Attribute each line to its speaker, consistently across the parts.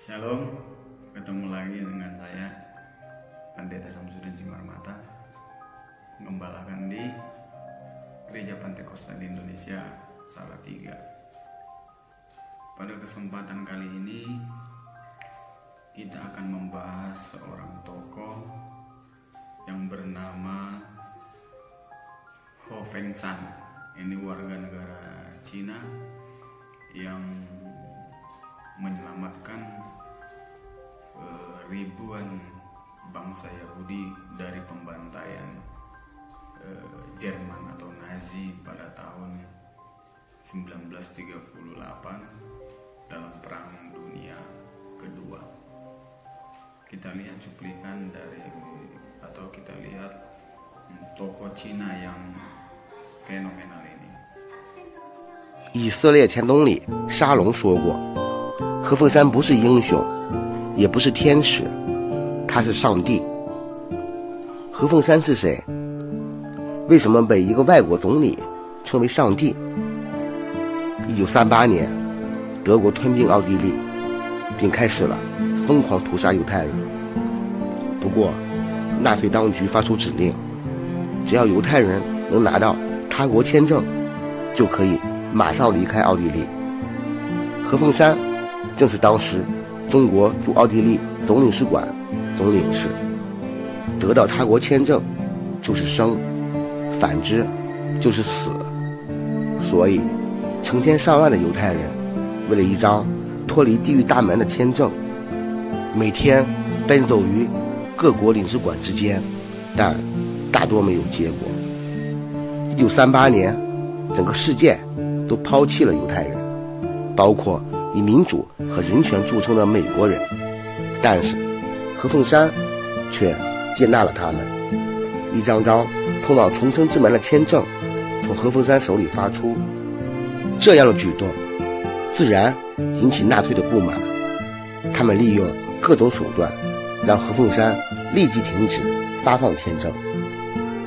Speaker 1: Shalom, ketemu lagi dengan saya Pendeta Samsudin Simarmata, mengembalakan di Gereja Pantekosta di Indonesia Salatiga. Pada kesempatan kali ini kita akan membahas seorang tokoh yang bernama Ho Feng Shan. Ini warga negara Cina yang menyelamatkan ribuan bangsa Yahudi dari pembantaian Jerman atau Nazi pada tahun 1938 dalam Perang Dunia Kedua. Kita lihat cuplikan kita lihat tokoh Cina yang fenomenal ini.
Speaker 2: 以色列前总理沙龙说过，何凤山不是英雄，也不是天使，他是上帝。何凤山是谁？为什么被一个外国总理称为上帝？1938年，德国吞并奥地利，并开始了疯狂屠杀犹太人。不过，纳粹当局发出指令，只要犹太人能拿到他国签证，就可以马上离开奥地利。何凤山正是当时中国驻奥地利总领事馆总领事，得到他国签证就是生，反之就是死。所以成千上万的犹太人为了一张脱离地狱大门的签证，每天奔走于各国领事馆之间，但大多没有结果。1938年，整个世界都抛弃了犹太人，包括以民主和人权著称的美国人，但是何凤山却接纳了他们。一张张通往重生之门的签证从何凤山手里发出，这样的举动自然引起纳粹的不满。他们利用各种手段让何凤山立即停止发放签证，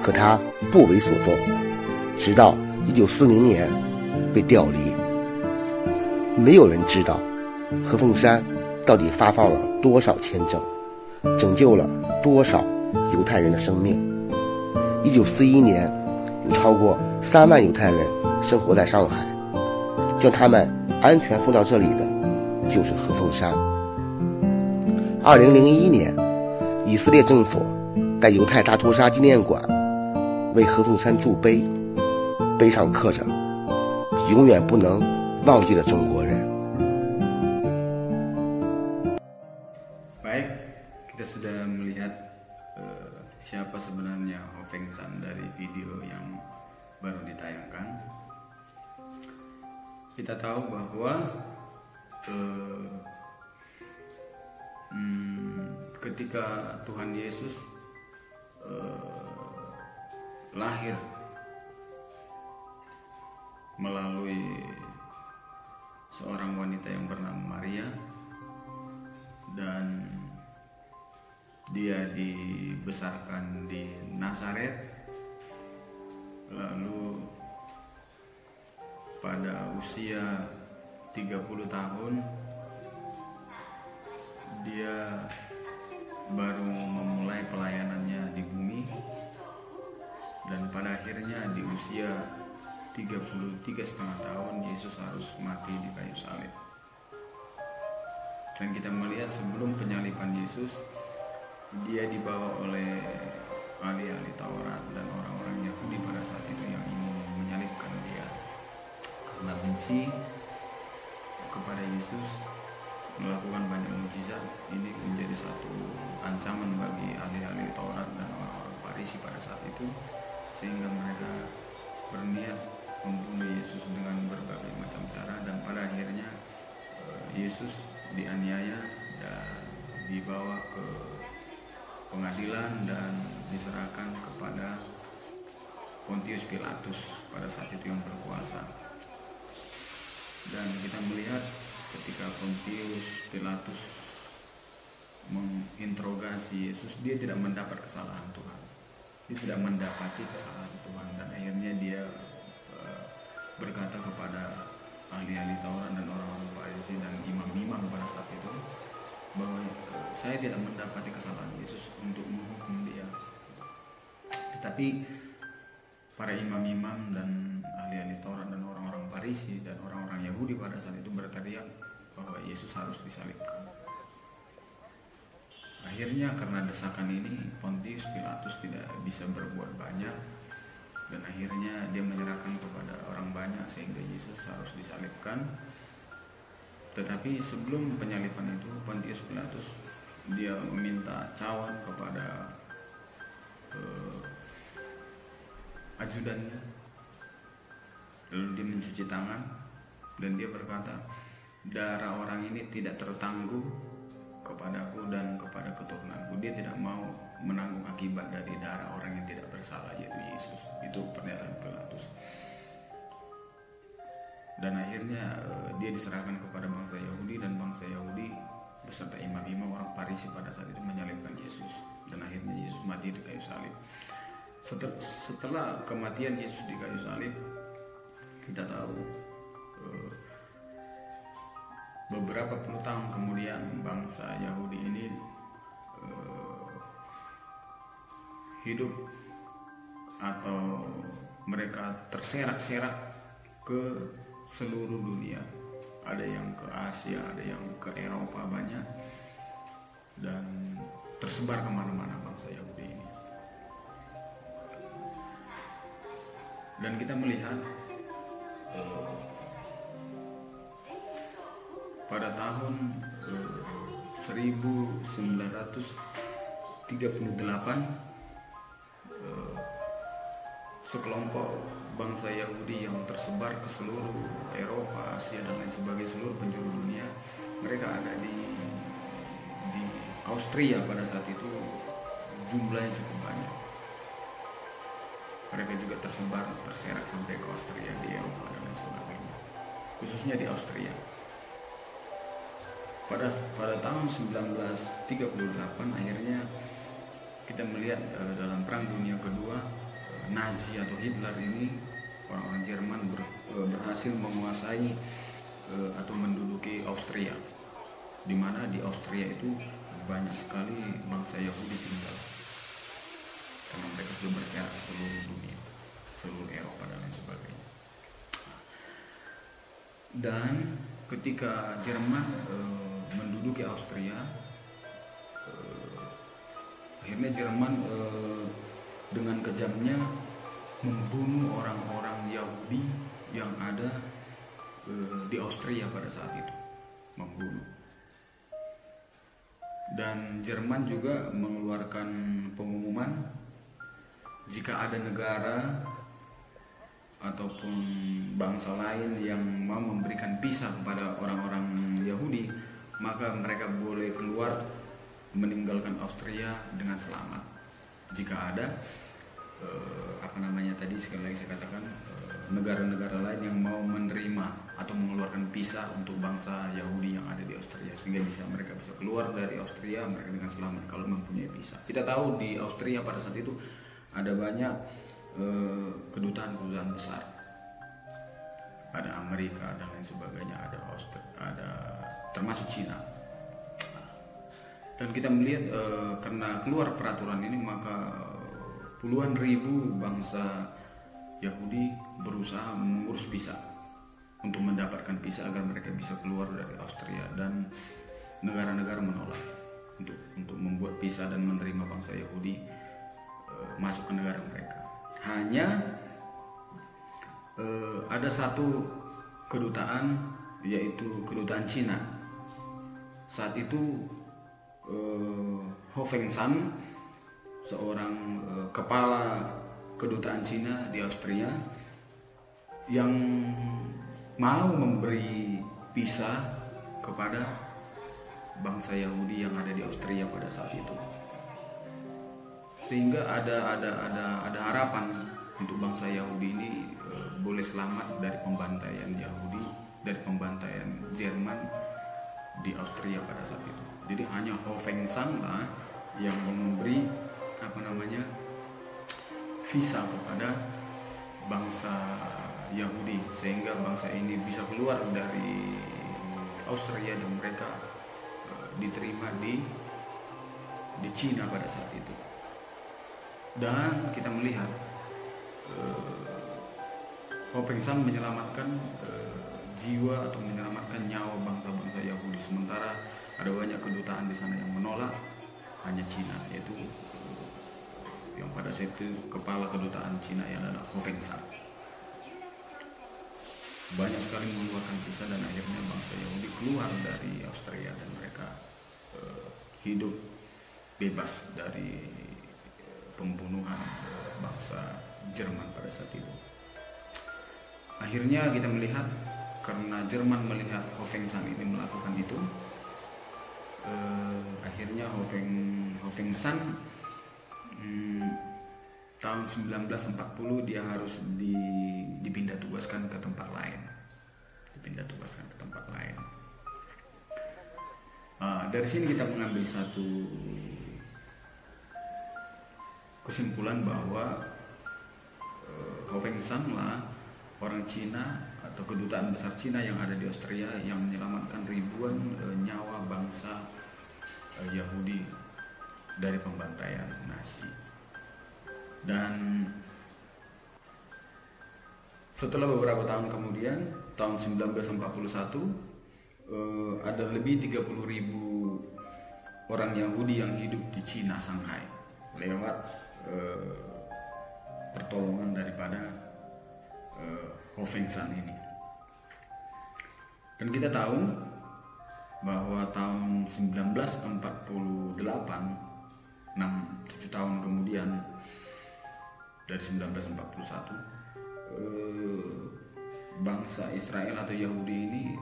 Speaker 2: 可他不为所动，直到1940年被调离。没有人知道何凤山到底发放了多少签证，拯救了多少犹太人的生命。1941年，有超过3万犹太人生活在上海，将他们安全送到这里的就是何凤山。2001年，以色列政府在犹太大屠杀纪念馆为何凤山筑碑，碑上刻着“永远不能忘记了中国人”。
Speaker 1: Baik, kita sudah melihat siapa sebenarnya Ho Feng Shan dari video yang baru ditayangkan. Kita tahu bahwa ketika Tuhan Yesus lahir melalui seorang wanita yang bernama Maria, dan dia dibesarkan di Nazaret. Lalu pada usia 30 tahun dia baru memulai pelayanannya di bumi, dan pada akhirnya di usia 33,5 tahun Yesus harus mati di kayu salib. Dan kita melihat sebelum penyaliban Yesus, dia dibawa oleh ahli-ahli Taurat dan orang-orang Yahudi pada saat itu yang ingin menyalibkan dia karena benci kepada Yesus, melakukan banyak mukjizat. Ini menjadi satu ancaman bagi ahli-ahli Taurat dan orang-orang Farisi pada saat itu, sehingga mereka berniat membunuh Yesus dengan berbagai macam cara, dan pada akhirnya Yesus dianiaya dan dibawa ke pengadilan dan diserahkan kepada Pontius Pilatus pada saat itu yang berkuasa. Dan kita melihat ketika Pontius Pilatus menginterogasi Yesus, dia tidak mendapat kesalahan Tuhan, dia tidak mendapati kesalahan Tuhan, dan akhirnya dia berkata kepada ahli-ahli Taurat dan orang-orang Farisi dan imam-imam pada saat itu, saya tidak mendapati kesalahan Yesus untuk menghukum dia. Tetapi para imam-imam dan ahli-ahli Taurat dan orang-orang Farisi dan orang-orang Yahudi pada saat itu berteriak bahwa Yesus harus disalibkan. Akhirnya karena desakan ini Pontius Pilatus tidak bisa berbuat banyak, dan akhirnya dia menyerahkan kepada orang banyak sehingga Yesus harus disalibkan. Tetapi sebelum penyaliban itu Pontius Pilatus dia meminta cawan kepada ajudannya, lalu dia mencuci tangan dan dia berkata, darah orang ini tidak tertangguh kepadaku dan kepada keturunanku. Dia tidak mau menanggung akibat dari darah orang yang tidak bersalah, yaitu Yesus. Itu pernyataan Pilatus. Dan akhirnya dia diserahkan kepada bangsa Yahudi, dan bangsa Yahudi beserta imam-imam orang Farisi pada saat itu menyalibkan Yesus, dan akhirnya Yesus mati di kayu salib. Setelah kematian Yesus di kayu salib, kita tahu beberapa puluh tahun kemudian bangsa Yahudi ini hidup atau mereka terserak-serak ke seluruh dunia. Ada yang ke Asia, ada yang ke Eropa banyak, dan tersebar kemana-mana bangsa Yahudi ini. Dan kita melihat pada tahun 1938 sekelompok bangsa Yahudi yang tersebar ke seluruh Eropa, Asia dan lain sebagainya, seluruh penjuru dunia, mereka ada di Austria pada saat itu, jumlahnya cukup banyak. Mereka juga terserak sampai ke Austria, di Eropa dan lain sebagainya, khususnya di Austria. Pada tahun 1938 akhirnya kita melihat dalam Perang Dunia Kedua, Nazi atau Hitler ini, orang-orang Jerman berhasil menguasai atau menduduki Austria, di mana di Austria itu banyak sekali bangsa Yahudi tinggal, karena mereka sudah berserak ke seluruh dunia, seluruh Eropa dan lain sebagainya. Dan ketika Jerman menduduki Austria, akhirnya Jerman dengan kejamnya membunuh orang-orang Yahudi yang ada di Austria pada saat itu, membunuh. Dan Jerman juga mengeluarkan pengumuman, jika ada negara ataupun bangsa lain yang mau memberikan visa kepada orang-orang Yahudi, maka mereka boleh keluar meninggalkan Austria dengan selamat. Jika ada sekali lagi saya katakan, negara-negara lain yang mau menerima atau mengeluarkan visa untuk bangsa Yahudi yang ada di Austria, sehingga mereka bisa keluar dari Austria mereka dengan selamat kalau mempunyai visa. Kita tahu di Austria pada saat itu ada banyak kedutaan-kedutaan besar, ada Amerika dan lain sebagainya, ada termasuk Cina. Dan kita melihat karena keluar peraturan ini, maka puluhan ribu bangsa Yahudi berusaha mengurus visa untuk mendapatkan visa agar mereka bisa keluar dari Austria, dan negara-negara menolak untuk membuat visa dan menerima bangsa Yahudi masuk ke negara mereka. Hanya ada satu kedutaan, yaitu kedutaan Cina. Saat itu Ho Feng Shan, seorang kepala kedutaan Cina di Austria, yang mau memberi visa kepada bangsa Yahudi yang ada di Austria pada saat itu, sehingga ada harapan untuk bangsa Yahudi ini boleh selamat dari pembantaian Yahudi, dari pembantaian Jerman di Austria pada saat itu. Jadi hanya Ho Feng Shan lah yang memberi visa kepada bangsa Yahudi, sehingga bangsa ini bisa keluar dari Austria dan mereka diterima di di Cina pada saat itu. Dan kita melihat Ho Feng San menyelamatkan jiwa atau menyelamatkan nyawa bangsa-bangsa Yahudi, sementara ada banyak kedutaan di sana yang menolak, hanya Cina, yaitu yang pada saat itu kepala kedutaan Cina yang adalah Ho Feng San. Banyak sekali mengeluarkan kisah dan akhirnya bangsa Yahudi keluar dari Austria dan mereka hidup bebas dari pembunuhan bangsa Jerman pada saat itu. Akhirnya kita melihat karena Jerman melihat Ho Feng San ini melakukan itu, akhirnya Ho Feng San tahun 1940 dia harus dipindah tugaskan ke tempat lain. Dari sini kita mengambil satu kesimpulan bahwa Ho Feng San lah orang Cina atau kedutaan besar Cina yang ada di Austria yang menyelamatkan ribuan nyawa bangsa Yahudi dari pembantaian Nazi. Dan setelah beberapa tahun kemudian, tahun 1941, ada lebih 30.000 orang Yahudi yang hidup di Cina, Shanghai, lewat pertolongan daripada Ho Feng San ini. Dan kita tahu bahwa tahun 1948, 7 tahun kemudian dari 1941, bangsa Israel atau Yahudi ini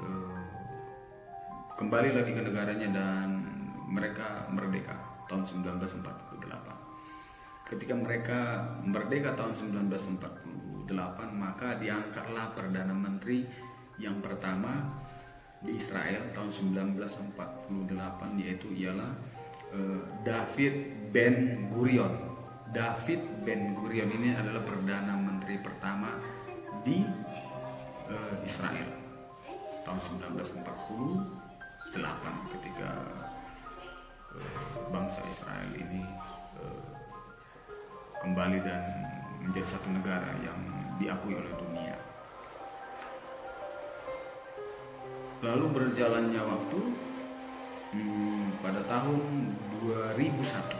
Speaker 1: kembali lagi ke negaranya dan mereka merdeka tahun 1948. Ketika mereka merdeka tahun 1948, maka diangkatlah Perdana Menteri yang pertama di Israel tahun 1948, yaitu ialah David Ben Gurion. David Ben Gurion ini adalah Perdana Menteri pertama di Israel tahun 1948 ketika bangsa Israel ini kembali dan menjadi satu negara yang diakui oleh dunia. Lalu berjalannya waktu, pada tahun 2001,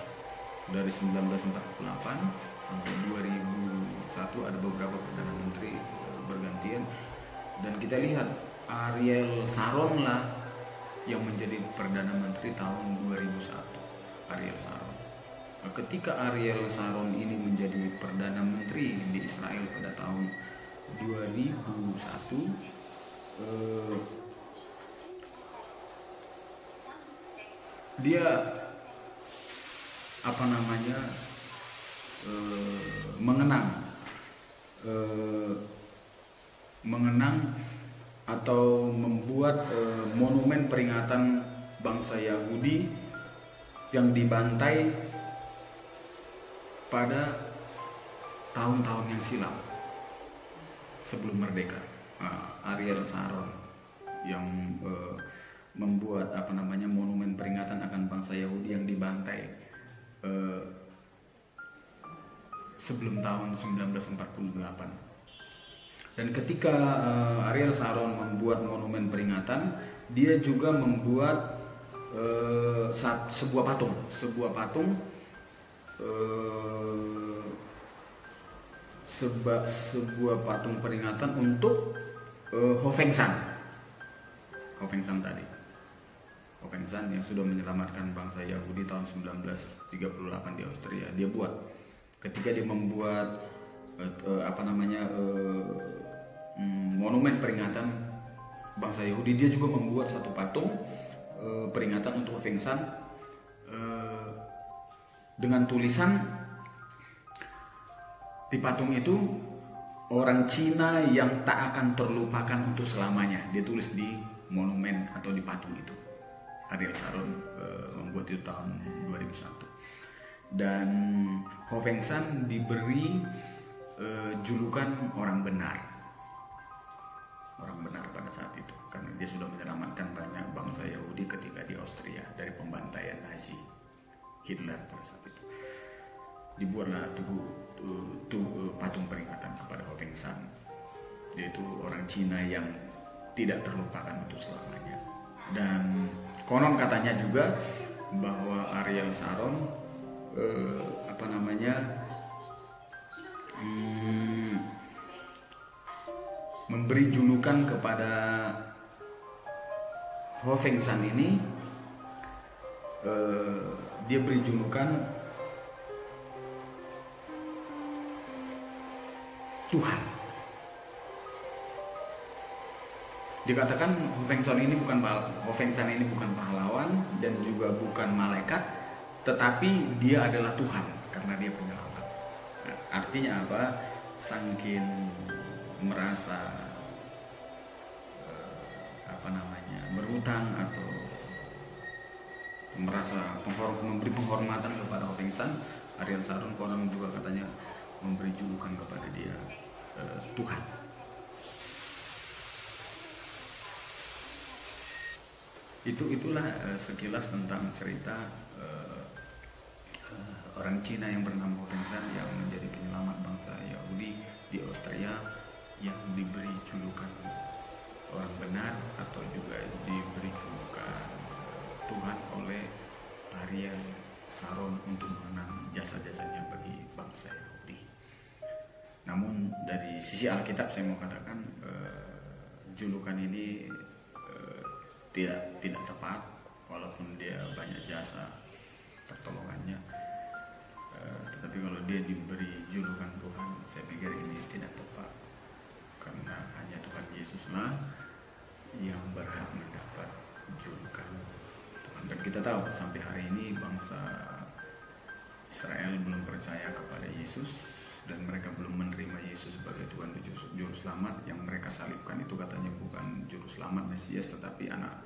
Speaker 1: dari 1948 sampai 2001 ada beberapa Perdana Menteri bergantian, dan kita lihat Ariel Sharon lah yang menjadi Perdana Menteri tahun 2001. Ariel Sharon. Ketika Ariel Sharon ini menjadi Perdana Menteri di Israel pada tahun 2001, dia mengenang atau membuat monumen peringatan bangsa Yahudi yang dibantai pada tahun-tahun yang silam sebelum merdeka. Ariel Sharon yang membuat monumen peringatan akan bangsa Yahudi yang dibantai sebelum tahun 1948. Dan ketika Ariel Sharon membuat monumen peringatan, dia juga membuat sebuah patung peringatan untuk Ho Feng San tadi. Ho Feng San yang sudah menyelamatkan bangsa Yahudi tahun 1938 di Austria. Dia buat ketika dia membuat monumen peringatan bangsa Yahudi, dia juga membuat satu patung peringatan untuk Ho Feng San dengan tulisan di patung itu, orang Cina yang tak akan terlupakan untuk selamanya. Dia tulis di monumen atau di patung itu. Ariel Sharon membuat itu tahun 2001. Dan Ho Feng San diberi julukan orang benar pada saat itu, karena dia sudah menyelamatkan banyak bangsa Yahudi ketika di Austria dari pembantaian Nazi. Hitler pada saat itu. Dibuatlah patung peringatan kepada Ho Peng San, yaitu orang Cina yang tidak terlupakan untuk selamanya. Dan konon katanya juga bahwa Ariel Sharon memberi julukan kepada Ho Peng San ini. Dia beri julukan Tuhan. Dikatakan Ho Peng San ini bukan pahlawan dan juga bukan malaikat, tetapi dia adalah Tuhan karena dia penyelamat. Nah, artinya apa? Saking merasa berhutang atau merasa memberi penghormatan kepada Ho Peng San, Ariel Sharon konon juga katanya memberi julukan kepada dia Tuhan. Itulah sekilas tentang cerita orang Cina yang bernama Ho Peng San yang menjadi penyelamat bangsa Yahudi di Austria, yang diberi julukan orang benar atau juga diberi julukan Tuhan oleh Ariel Sharon untuk mengenang jasa-jasanya bagi bangsa Yahudi. Namun dari sisi Alkitab saya mau katakan julukan ini tidak tepat, walaupun dia banyak jasa pertolongannya. Tetapi kalau dia diberi julukan Tuhan, saya pikir ini tidak tepat, karena hanya Tuhan Yesuslah yang berhak mendapat julukan Tuhan. Dan kita tahu sampai hari ini bangsa Israel belum percaya kepada Yesus, dan mereka belum menerima Yesus sebagai Tuhan dan Juru Selamat. Yang mereka salibkan itu katanya bukan Juru Selamat Mesias, tetapi anak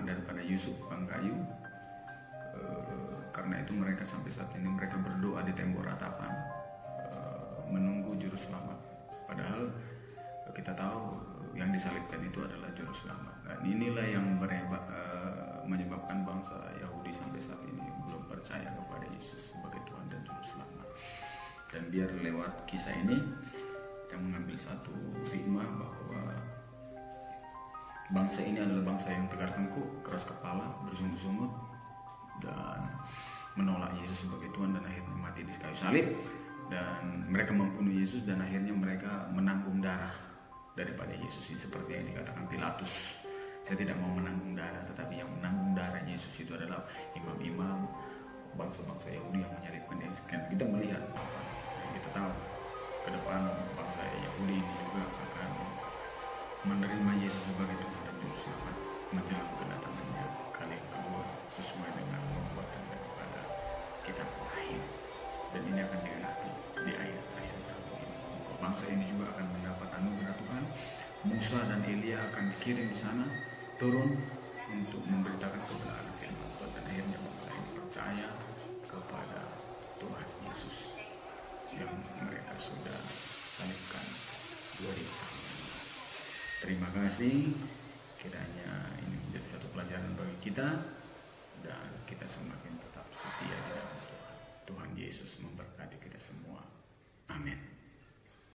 Speaker 1: daripada Yusuf bang kayu. Karena itu mereka sampai saat ini mereka berdoa di tembok ratapan menunggu Juru Selamat. Padahal kita tahu yang disalibkan itu adalah Juru Selamat. Dan inilah yang menyebabkan bangsa Yahudi sampai saat ini belum percaya kepada Yesus sebagai Tuhan dan Juru Selamat. Dan biar lewat kisah ini kita mengambil satu hikmah bahwa bangsa ini adalah bangsa yang tegar tengkuk, keras kepala, bersungut-sungut, dan menolak Yesus sebagai Tuhan, dan akhirnya mati di kayu salib. Dan mereka membunuh Yesus, dan akhirnya mereka menanggung darah daripada Yesus ini, seperti yang dikatakan Pilatus. Saya tidak mau menanggung darah, tetapi yang menanggung darah Yesus itu adalah imam-imam bangsa-bangsa Yahudi yang menyalibkan Yesus. Kita melihat, kita tahu ke depan bangsa Yahudi ini juga akan menerima Yesus sebagai Tuhan dan Juru Selamat menjelang kedatangannya kali yang kedua, sesuai dengan nubuatan daripada kitab Wahyu. Dan ini akan digenapi di akhir zaman ini. Bangsa ini juga akan mendapat anugerah Tuhan. Musa dan Elia akan dikirim di sana, turun untuk memberitakan kebenaran firman Tuhan, dan akhirnya bangsa ini percaya kepada Tuhan Yesus yang mereka sudah salibkan 2000 tahun. Terima kasih, kiranya ini menjadi satu pelajaran bagi kita, dan kita semakin tetap setia di dalam Tuhan. Tuhan Yesus memberkati kita semua. Amin.